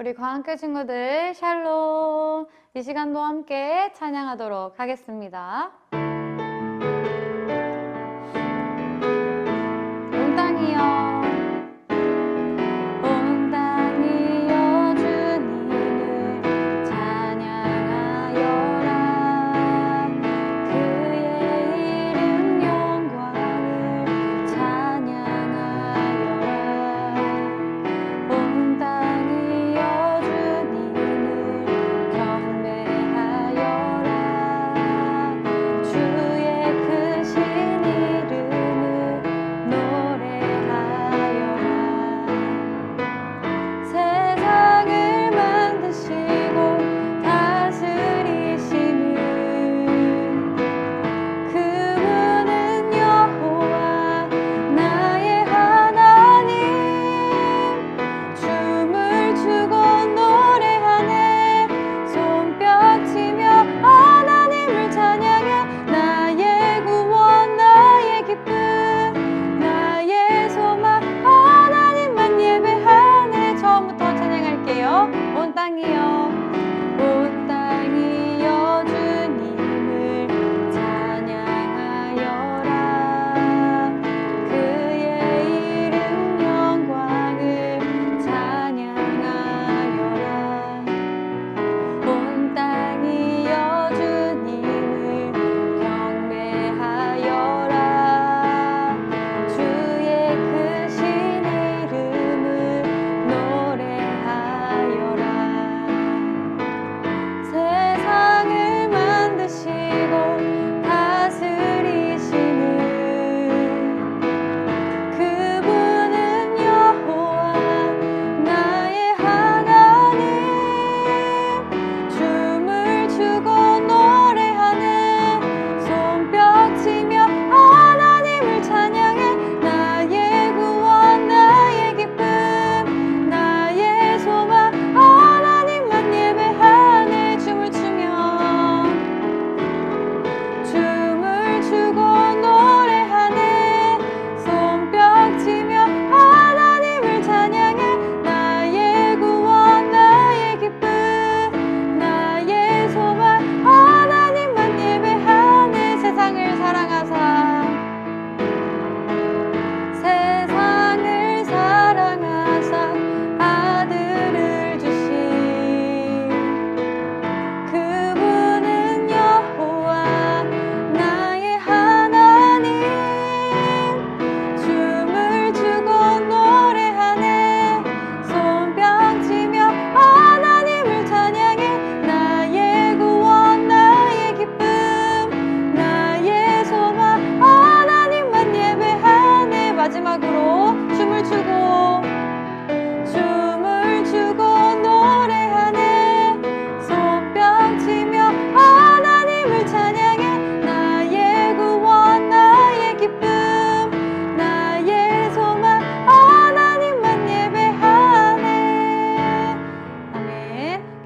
우리 과학교 친구들 샬롬! 이 시간도 함께 찬양하도록 하겠습니다. 온 땅이여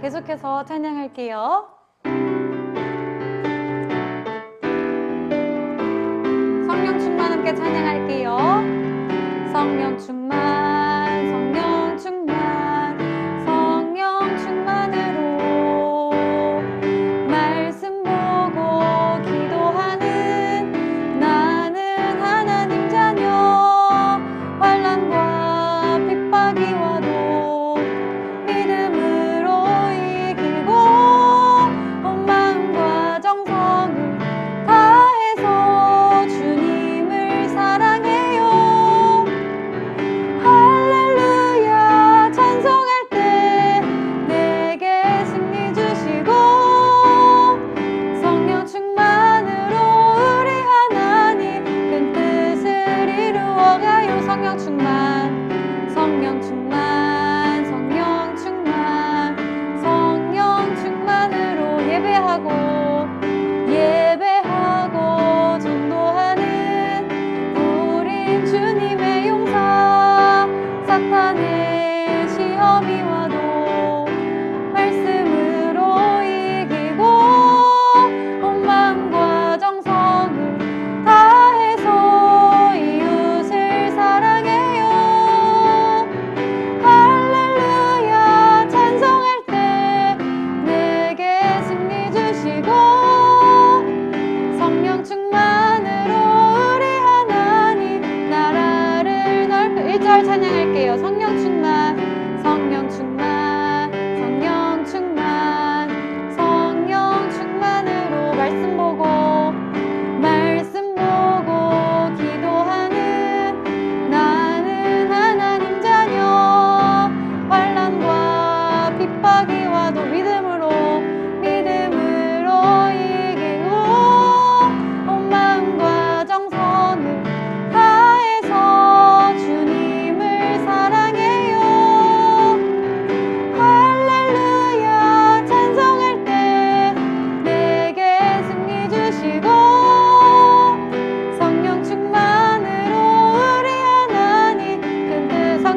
계속해서 찬양할게요. 성령 충만 함께 찬양할게요. 성령 충만, 성령 충만, 성령 충만으로 말씀 보고 기도하는 나는 하나님 자녀. 환난과 핍박이 와도 믿음으로 이기고 온 마음과 정성을 다해서 주님을 사랑해요. 할렐루야 찬송할 때 내게 승리 주시고 성령 충만으로 우리 하나님 큰 뜻을 이루어가요. 성령 충만, 성령 충만,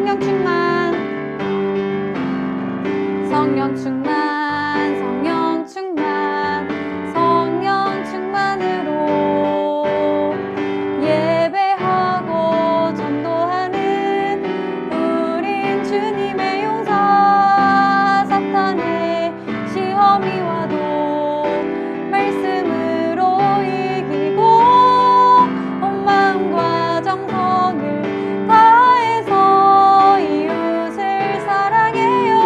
성령 충만, 성령 충만, 성령 충만, 성령 충만으로 예배하고 전도하는 우린 주님의 용사. 사탄의 시험이 와도 말씀으로 이기고 온 마음과 정성을 다해서 이웃을 사랑해요.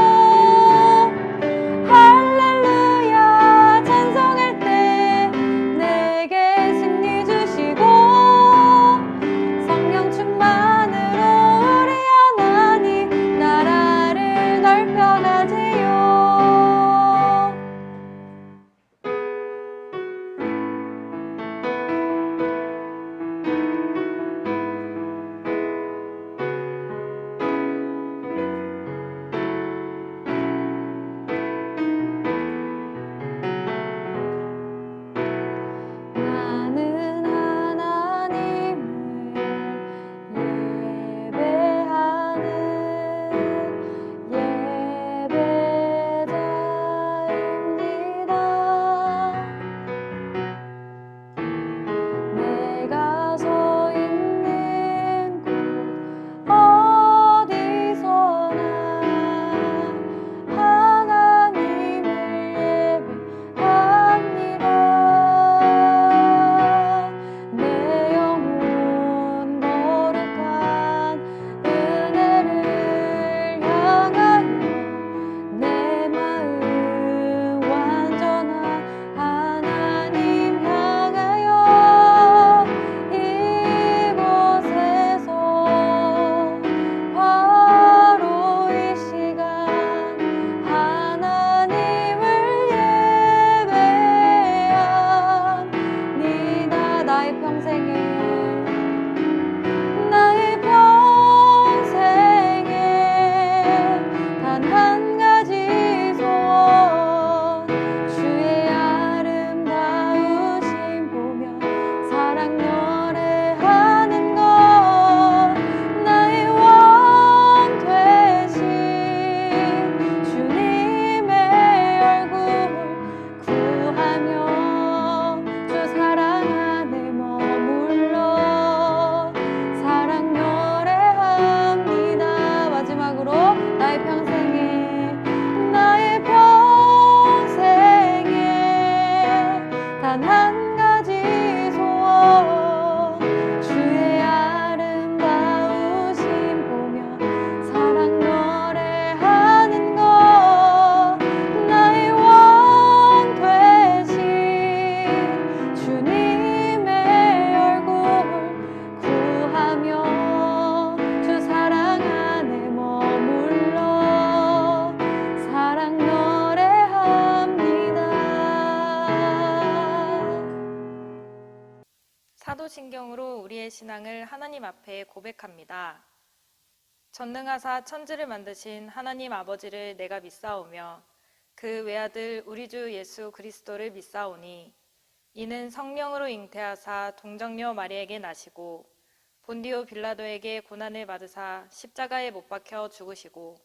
할렐루야 찬송할 때 내게 승리 주시고 성령 충만으로 우리 하나님 나라를 넓혀가지요. 나는 하나님을 예배하는 예배자입니다. 내가 서 있는 곳 어디서나 하나님을 예배합니다. 내 영혼 거룩한 은혜를 향하여 내 마음 완전한 하나님 향하여 이곳에서 바로 이 시간 하나님을 예배합니다. 나의 평생에 단 한 가지 소원 주의 아름다우심 보며 사랑 노래하는 것. 나의 왕 되신 주님의 얼굴 구하며 주 사랑 안에 머물러 사랑 노래합니다. 마지막으로 나의 평생에 단 한 가지 소원 주의 아름다우심 보며 사랑 노래하는 것. 나의 왕 되신 주님의 얼굴 구하며 주 사랑 안에 머물러 사랑 노래합니다. 사도신경으로 우리의 신앙을 하나님 앞에 고백합니다. 전능하사 천지를 만드신 하나님 아버지를 내가 믿사오며 그 외아들 우리 주 예수 그리스도를 믿사오니 이는 성령으로 잉태하사 동정녀 마리에게 나시고 본디오 빌라도에게 고난을 받으사 십자가에 못 박혀 죽으시고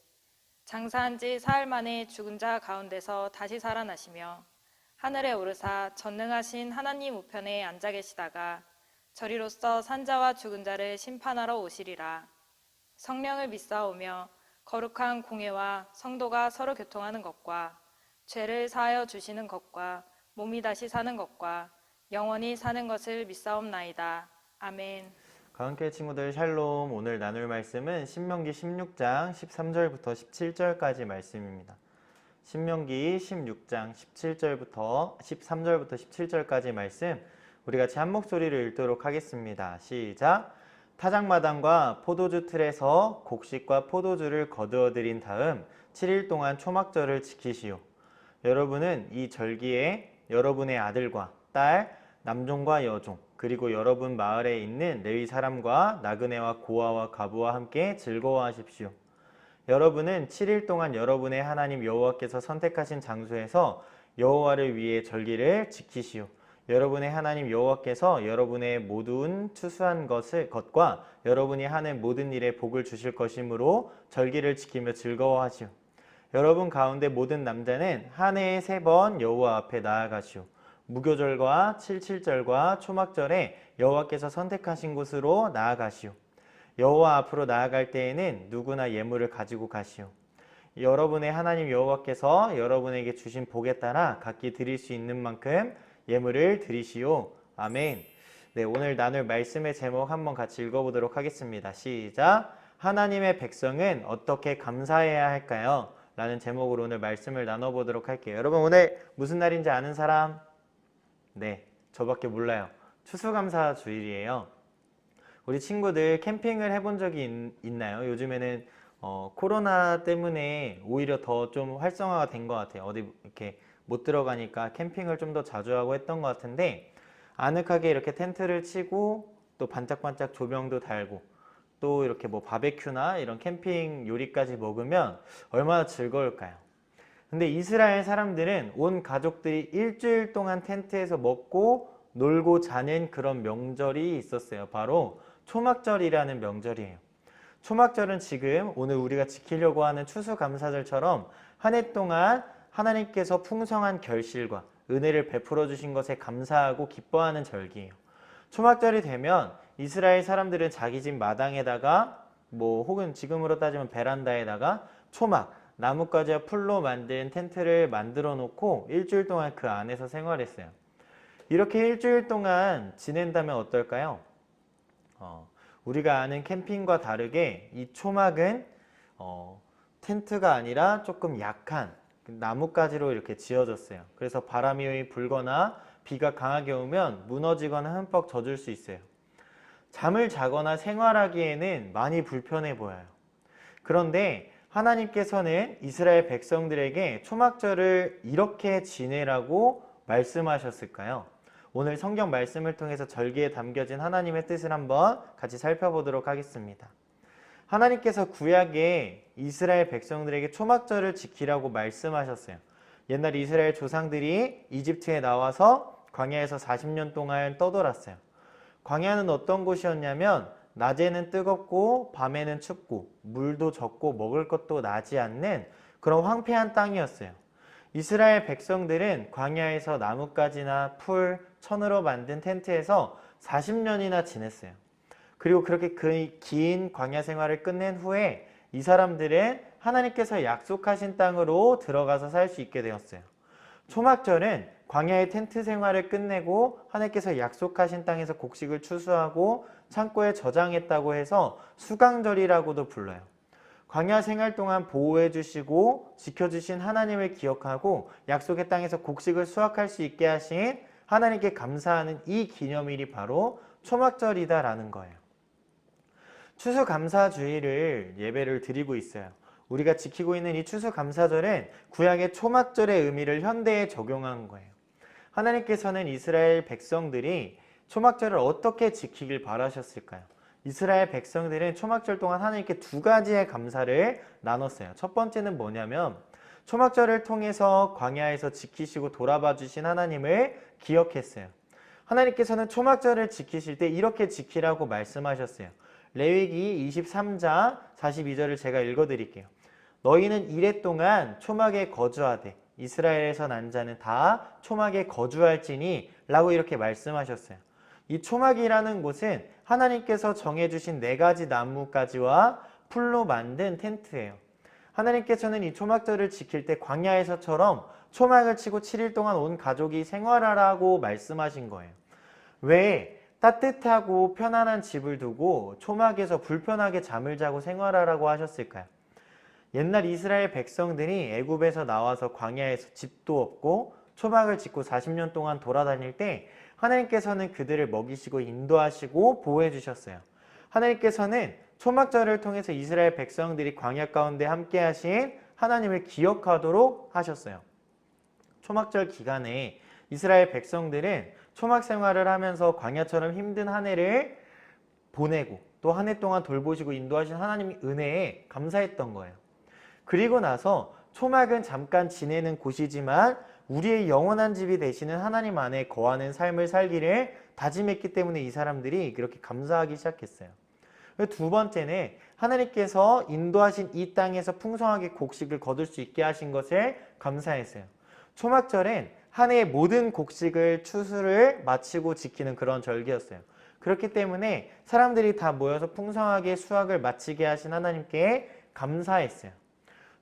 장사한 지 사흘 만에 죽은 자 가운데서 다시 살아나시며 하늘에 오르사 전능하신 하나님 우편에 앉아 계시다가 저리로서 산자와 죽은 자를 심판하러 오시리라. 성령을 믿사오며 거룩한 공회와 성도가 서로 교통하는 것과 죄를 사하여 주시는 것과 몸이 다시 사는 것과 영원히 사는 것을 믿사옵나이다. 아멘. 가은교회 친구들 샬롬. 오늘 나눌 말씀은 신명기 16장 13절부터 17절까지 말씀입니다. 신명기 16장 13절부터 17절까지 말씀 우리 같이 한 목소리를 읽도록 하겠습니다. 시작! 타작마당과 포도주 틀에서 곡식과 포도주를 거두어 드린 다음 7일 동안 초막절을 지키시오. 여러분은 이 절기에 여러분의 아들과 딸, 남종과 여종, 그리고 여러분 마을에 있는 레위 사람과 나그네와 고아와 과부와 함께 즐거워하십시오. 여러분은 7일 동안 여러분의 하나님 여호와께서 선택하신 장소에서 여호와를 위해 절기를 지키시오. 여러분의 하나님 여호와께서 여러분의 모든 추수한 것과 여러분이 하는 모든 일에 복을 주실 것이므로 절기를 지키며 즐거워하시오. 여러분 가운데 모든 남자는 한 해에 3번 여호와 앞에 나아가시오. 무교절과 칠칠절과 초막절에 여호와께서 선택하신 곳으로 나아가시오. 여호와 앞으로 나아갈 때에는 누구나 예물을 가지고 가시오. 여러분의 하나님 여호와께서 여러분에게 주신 복에 따라 각기 드릴 수 있는 만큼 예물을 드리시오. 아멘. 네, 오늘 나눌 말씀의 제목 한번 같이 읽어보도록 하겠습니다. 시작. 하나님의 백성은 어떻게 감사해야 할까요? 라는 제목으로 오늘 말씀을 나눠보도록 할게요. 여러분 오늘 무슨 날인지 아는 사람? 네, 저밖에 몰라요. 추수감사 주일이에요. 우리 친구들 캠핑을 해본 적이 있나요? 요즘에는 코로나 때문에 오히려 더 좀 활성화가 된 것 같아요. 어디 이렇게 못 들어가니까 캠핑을 좀 더 자주 하고 했던 것 같은데, 아늑하게 이렇게 텐트를 치고 또 반짝반짝 조명도 달고 또 이렇게 뭐 바베큐나 이런 캠핑 요리까지 먹으면 얼마나 즐거울까요? 근데 이스라엘 사람들은 온 가족들이 일주일 동안 텐트에서 먹고 놀고 자는 그런 명절이 있었어요. 바로 초막절이라는 명절이에요. 초막절은 지금 오늘 우리가 지키려고 하는 추수감사절처럼 한 해 동안 하나님께서 풍성한 결실과 은혜를 베풀어 주신 것에 감사하고 기뻐하는 절기예요. 초막절이 되면 이스라엘 사람들은 자기 집 마당에다가 혹은 지금으로 따지면 베란다에다가 초막, 나뭇가지와 풀로 만든 텐트를 만들어 놓고 일주일 동안 그 안에서 생활했어요. 이렇게 일주일 동안 지낸다면 어떨까요? 우리가 아는 캠핑과 다르게 이 초막은 텐트가 아니라 조금 약한 나뭇가지로 이렇게 지어졌어요. 그래서 바람이 불거나 비가 강하게 오면 무너지거나 흠뻑 젖을 수 있어요. 잠을 자거나 생활하기에는 많이 불편해 보여요. 그런데 하나님께서는 이스라엘 백성들에게 초막절을 이렇게 지내라고 말씀하셨을까요? 오늘 성경 말씀을 통해서 절기에 담겨진 하나님의 뜻을 한번 같이 살펴보도록 하겠습니다. 하나님께서 구약에 이스라엘 백성들에게 초막절을 지키라고 말씀하셨어요. 옛날 이스라엘 조상들이 이집트에 나와서 광야에서 40년 동안 떠돌았어요. 광야는 어떤 곳이었냐면 낮에는 뜨겁고 밤에는 춥고 물도 적고 먹을 것도 나지 않는 그런 황폐한 땅이었어요. 이스라엘 백성들은 광야에서 나뭇가지나 풀, 천으로 만든 텐트에서 40년이나 지냈어요. 그리고 그렇게 그 긴 광야 생활을 끝낸 후에 이 사람들은 하나님께서 약속하신 땅으로 들어가서 살 수 있게 되었어요. 초막절은 광야의 텐트 생활을 끝내고 하나님께서 약속하신 땅에서 곡식을 추수하고 창고에 저장했다고 해서 수강절이라고도 불러요. 광야 생활 동안 보호해 주시고 지켜주신 하나님을 기억하고 약속의 땅에서 곡식을 수확할 수 있게 하신 하나님께 감사하는 이 기념일이 바로 초막절이다라는 거예요. 추수감사주일을 예배를 드리고 있어요. 우리가 지키고 있는 이 추수감사절은 구약의 초막절의 의미를 현대에 적용한 거예요. 하나님께서는 이스라엘 백성들이 초막절을 어떻게 지키길 바라셨을까요? 이스라엘 백성들은 초막절 동안 하나님께 2가지의 감사를 나눴어요. 첫 번째는 뭐냐면 초막절을 통해서 광야에서 지키시고 돌아봐 주신 하나님을 기억했어요. 하나님께서는 초막절을 지키실 때 이렇게 지키라고 말씀하셨어요. 레위기 23장 42절을 제가 읽어드릴게요. 너희는 이레 동안 초막에 거주하되 이스라엘에서 난 자는 다 초막에 거주할지니 라고 이렇게 말씀하셨어요. 이 초막이라는 곳은 하나님께서 정해주신 4가지 나뭇가지와 풀로 만든 텐트예요. 하나님께서는 이 초막절을 지킬 때 광야에서처럼 초막을 치고 7일 동안 온 가족이 생활하라고 말씀하신 거예요. 왜 따뜻하고 편안한 집을 두고 초막에서 불편하게 잠을 자고 생활하라고 하셨을까요? 옛날 이스라엘 백성들이 애굽에서 나와서 광야에서 집도 없고 초막을 짓고 40년 동안 돌아다닐 때 하나님께서는 그들을 먹이시고 인도하시고 보호해 주셨어요. 하나님께서는 초막절을 통해서 이스라엘 백성들이 광야 가운데 함께 하신 하나님을 기억하도록 하셨어요. 초막절 기간에 이스라엘 백성들은 초막 생활을 하면서 광야처럼 힘든 한 해를 보내고 또 한 해 동안 돌보시고 인도하신 하나님의 은혜에 감사했던 거예요. 그리고 나서 초막은 잠깐 지내는 곳이지만 우리의 영원한 집이 되시는 하나님 안에 거하는 삶을 살기를 다짐했기 때문에 이 사람들이 그렇게 감사하기 시작했어요. 두 번째는 하나님께서 인도하신 이 땅에서 풍성하게 곡식을 거둘 수 있게 하신 것을 감사했어요. 초막절은 한 해의 모든 곡식을 추수를 마치고 지키는 그런 절기였어요. 그렇기 때문에 사람들이 다 모여서 풍성하게 수확을 마치게 하신 하나님께 감사했어요.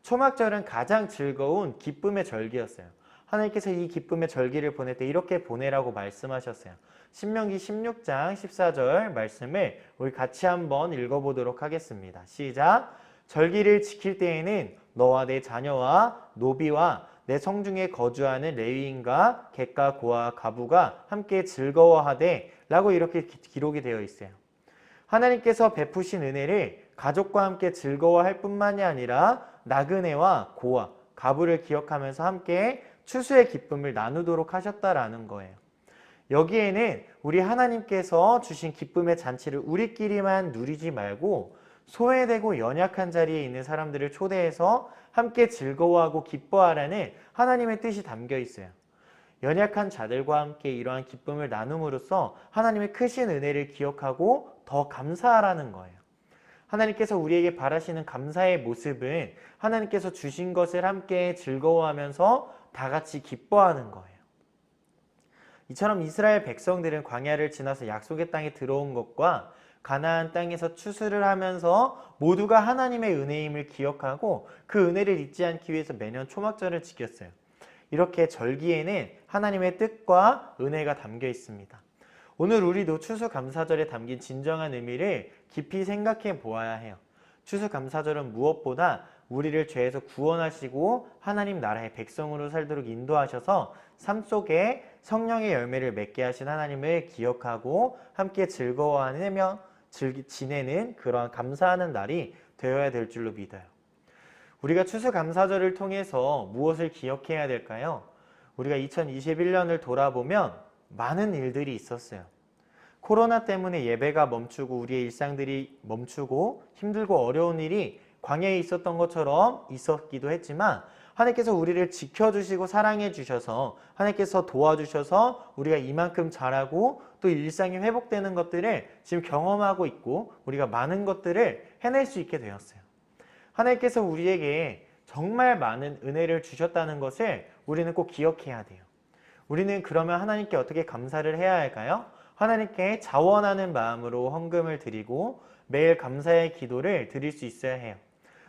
초막절은 가장 즐거운 기쁨의 절기였어요. 하나님께서 이 기쁨의 절기를 보낼 때 이렇게 보내라고 말씀하셨어요. 신명기 16장 14절 말씀을 우리 같이 한번 읽어보도록 하겠습니다. 시작! 절기를 지킬 때에는 너와 내 자녀와 노비와 내 성중에 거주하는 레위인과 객과 고와 가부가 함께 즐거워하되 라고 이렇게 기록이 되어 있어요. 하나님께서 베푸신 은혜를 가족과 함께 즐거워할 뿐만이 아니라 나그네와 고와 가부를 기억하면서 함께 추수의 기쁨을 나누도록 하셨다라는 거예요. 여기에는 우리 하나님께서 주신 기쁨의 잔치를 우리끼리만 누리지 말고 소외되고 연약한 자리에 있는 사람들을 초대해서 함께 즐거워하고 기뻐하라는 하나님의 뜻이 담겨 있어요. 연약한 자들과 함께 이러한 기쁨을 나눔으로써 하나님의 크신 은혜를 기억하고 더 감사하라는 거예요. 하나님께서 우리에게 바라시는 감사의 모습은 하나님께서 주신 것을 함께 즐거워하면서 다 같이 기뻐하는 거예요. 이처럼 이스라엘 백성들은 광야를 지나서 약속의 땅에 들어온 것과 가나안 땅에서 추수를 하면서 모두가 하나님의 은혜임을 기억하고 그 은혜를 잊지 않기 위해서 매년 초막절을 지켰어요. 이렇게 절기에는 하나님의 뜻과 은혜가 담겨 있습니다. 오늘 우리도 추수감사절에 담긴 진정한 의미를 깊이 생각해 보아야 해요. 추수감사절은 무엇보다 우리를 죄에서 구원하시고 하나님 나라의 백성으로 살도록 인도하셔서 삶 속에 성령의 열매를 맺게 하신 하나님을 기억하고 함께 즐거워하며 지내는 그러한 감사하는 날이 되어야 될 줄로 믿어요. 우리가 추수감사절을 통해서 무엇을 기억해야 될까요? 우리가 2021년을 돌아보면 많은 일들이 있었어요. 코로나 때문에 예배가 멈추고 우리의 일상들이 멈추고 힘들고 어려운 일이 광야에 있었던 것처럼 있었기도 했지만 하나님께서 우리를 지켜주시고 사랑해 주셔서 하나님께서 도와주셔서 우리가 이만큼 잘하고 또 일상이 회복되는 것들을 지금 경험하고 있고 우리가 많은 것들을 해낼 수 있게 되었어요. 하나님께서 우리에게 정말 많은 은혜를 주셨다는 것을 우리는 꼭 기억해야 돼요. 우리는 그러면 하나님께 어떻게 감사를 해야 할까요? 하나님께 자원하는 마음으로 헌금을 드리고 매일 감사의 기도를 드릴 수 있어야 해요.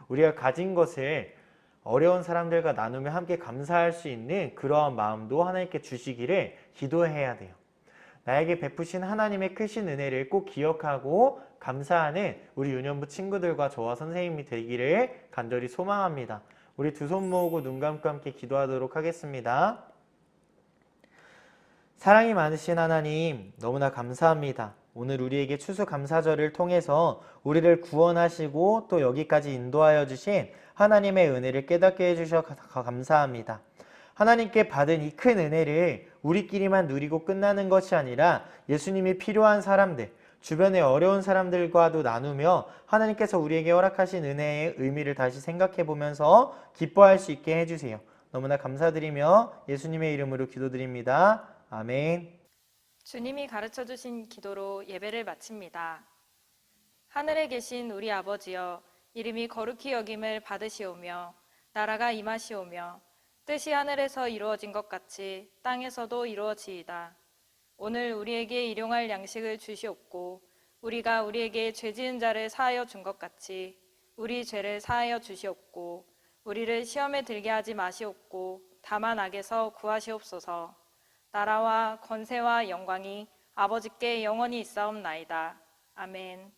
우리가 가진 것을 어려운 사람들과 나누며 함께 감사할 수 있는 그러한 마음도 하나님께 주시기를 기도해야 돼요. 나에게 베푸신 하나님의 크신 은혜를 꼭 기억하고 감사하는 우리 유년부 친구들과 저와 선생님이 되기를 간절히 소망합니다. 우리 두 손 모으고 눈 감고 함께 기도하도록 하겠습니다. 사랑이 많으신 하나님, 너무나 감사합니다. 오늘 우리에게 추수감사절을 통해서 우리를 구원하시고 또 여기까지 인도하여 주신 하나님의 은혜를 깨닫게 해주셔서 감사합니다. 하나님께 받은 이 큰 은혜를 우리끼리만 누리고 끝나는 것이 아니라 예수님이 필요한 사람들, 주변의 어려운 사람들과도 나누며 하나님께서 우리에게 허락하신 은혜의 의미를 다시 생각해 보면서 기뻐할 수 있게 해주세요. 너무나 감사드리며 예수님의 이름으로 기도드립니다. 아멘. 주님이 가르쳐 주신 기도로 예배를 마칩니다. 하늘에 계신 우리 아버지여, 이름이 거룩히 여김을 받으시오며 나라가 임하시오며 뜻이 하늘에서 이루어진 것 같이 땅에서도 이루어지이다. 오늘 우리에게 일용할 양식을 주시옵고 우리가 우리에게 죄 지은 자를 사하여 준 것 같이 우리 죄를 사하여 주시옵고 우리를 시험에 들게 하지 마시옵고 다만 악에서 구하시옵소서. 나라와 권세와 영광이 아버지께 영원히 있사옵나이다. 아멘.